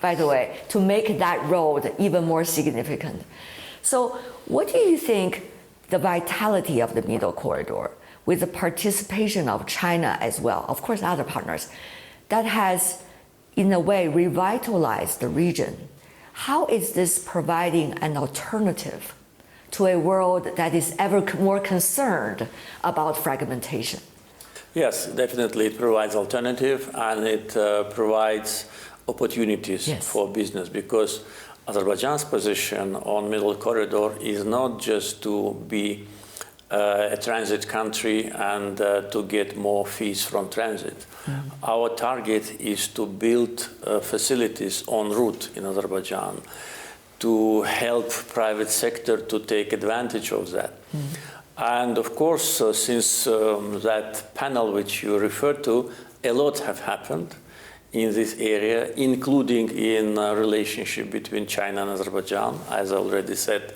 by the way, to make that road even more significant. So what do you think the vitality of the Middle Corridor, with the participation of China as well, of course other partners, that has in a way revitalized the region? How is this providing an alternative to a world that is ever more concerned about fragmentation? Yes, definitely it provides alternative, and it provides opportunities for business, because Azerbaijan's position on Middle Corridor is not just to be a transit country and to get more fees from transit. Our target is to build facilities en route in Azerbaijan to help private sector to take advantage of that. And of course, since that panel which you referred to, a lot have happened in this area, including in relationship between China and Azerbaijan, as I already said,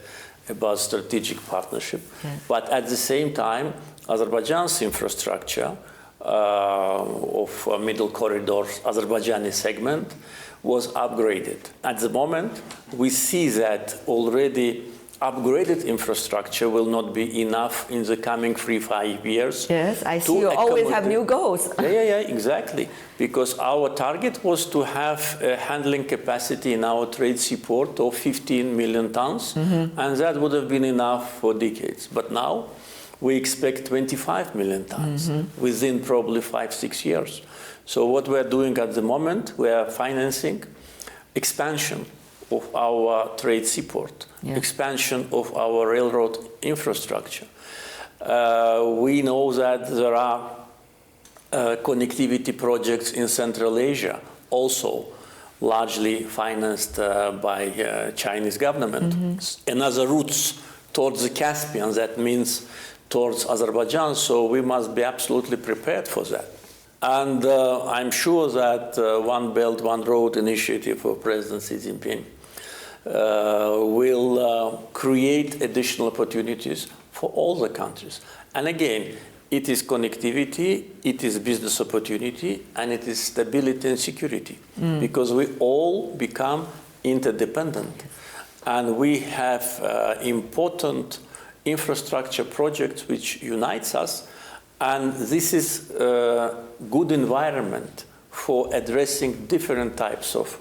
about strategic partnership. But at the same time, Azerbaijan's infrastructure of Middle Corridor, Azerbaijani segment, was upgraded. At the moment, we see that already upgraded infrastructure will not be enough in the coming 3-5 years. Yes, I see you always have new goals. Yeah, exactly. Because our target was to have a handling capacity in our trade seaport of 15 million tons, and that would have been enough for decades. But now we expect 25 million tons within probably 5-6 years. So what we're doing at the moment, we are financing expansion of our trade seaport, expansion of our railroad infrastructure. We know that there are connectivity projects in Central Asia, also largely financed by Chinese government. Another routes towards the Caspian, that means towards Azerbaijan, so we must be absolutely prepared for that. And I'm sure that One Belt, One Road initiative of President Xi Jinping will create additional opportunities for all the countries. And again, it is connectivity, it is business opportunity, and it is stability and security, because we all become interdependent. And we have important infrastructure projects which unites us, and this is a good environment for addressing different types of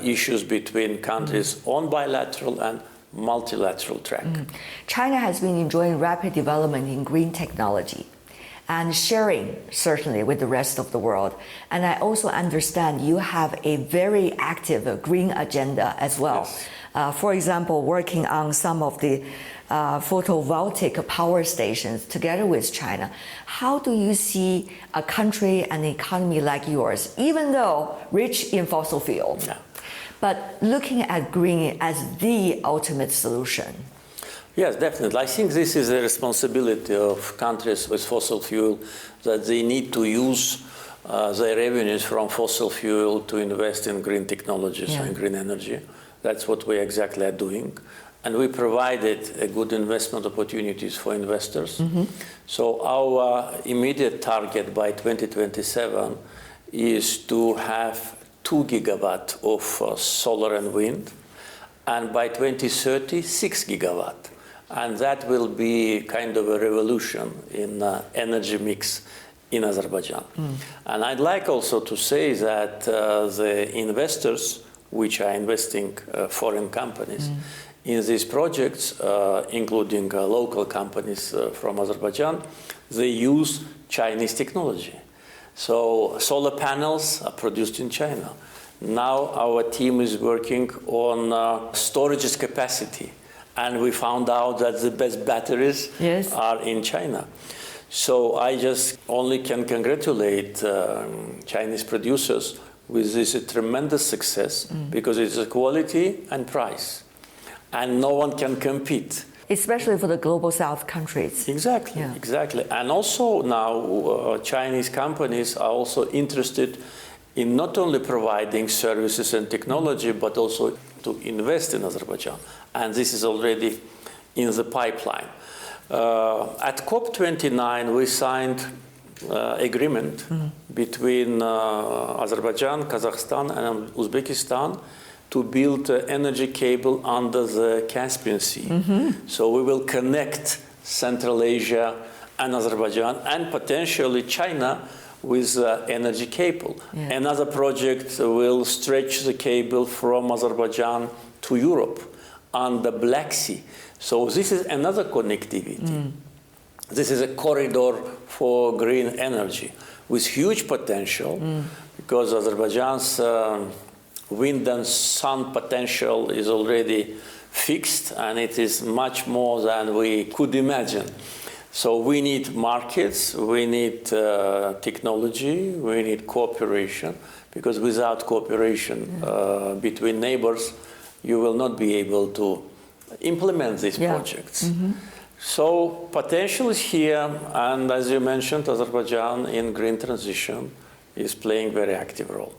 issues between countries on bilateral and multilateral track. China has been enjoying rapid development in green technology and sharing, certainly, with the rest of the world. And I also understand you have a very active green agenda as well. Yes. For example, working on some of the photovoltaic power stations together with China. How do you see a country and economy like yours, even though rich in fossil fuel, but looking at green as the ultimate solution? Yes, definitely. I think this is a responsibility of countries with fossil fuel, that they need to use their revenues from fossil fuel to invest in green technologies and green energy. That's what we exactly are doing. And we provided a good investment opportunities for investors. So our immediate target by 2027 is to have 2 gigawatt of solar and wind, and by 2030, 6 gigawatt. And that will be kind of a revolution in energy mix in Azerbaijan. And I'd like also to say that the investors, which are investing foreign companies, in these projects, including local companies from Azerbaijan, they use Chinese technology. So solar panels are produced in China. Now our team is working on storage capacity, and we found out that the best batteries are in China. So I just only can congratulate Chinese producers with this tremendous success, because it's a quality and price. And no one can compete. Especially for the global south countries. Exactly, exactly. And also now Chinese companies are also interested in not only providing services and technology, but also to invest in Azerbaijan. And this is already in the pipeline. At COP29, we signed agreement between Azerbaijan, Kazakhstan, and Uzbekistan to build an energy cable under the Caspian Sea. So we will connect Central Asia and Azerbaijan and potentially China with energy cable. Yeah. Another project will stretch the cable from Azerbaijan to Europe on the Black Sea. So this is another connectivity. This is a corridor for green energy with huge potential because Azerbaijan's wind and sun potential is already fixed and it is much more than we could imagine. So we need markets, we need technology, we need cooperation, because without cooperation between neighbors, you will not be able to implement these projects. So potential is here, and as you mentioned, Azerbaijan in green transition is playing a very active role.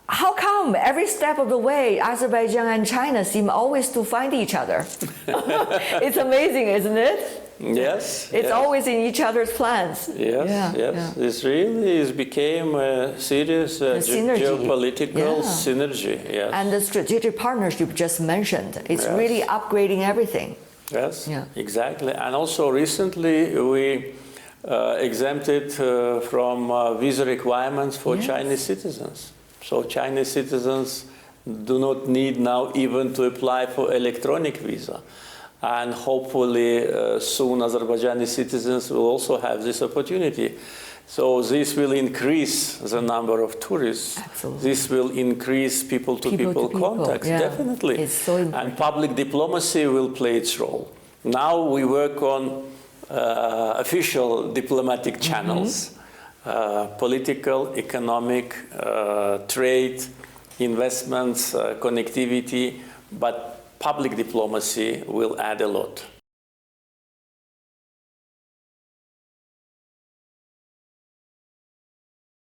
How come every step of the way Azerbaijan and China seem always to find each other? It's amazing, isn't it? Yes. It's always in each other's plans. Yes, This really became a serious geopolitical synergy. Yes. And the strategic partnership just mentioned, it's really upgrading everything. Yes, exactly. And also recently we exempted from visa requirements for Chinese citizens. So Chinese citizens do not need now even to apply for electronic visa. And hopefully soon Azerbaijani citizens will also have this opportunity. So this will increase the number of tourists. Absolutely. This will increase people-to-people contacts, definitely. It's so important. And public diplomacy will play its role. Now we work on official diplomatic channels, political, economic, trade, investments, connectivity, but public diplomacy will add a lot.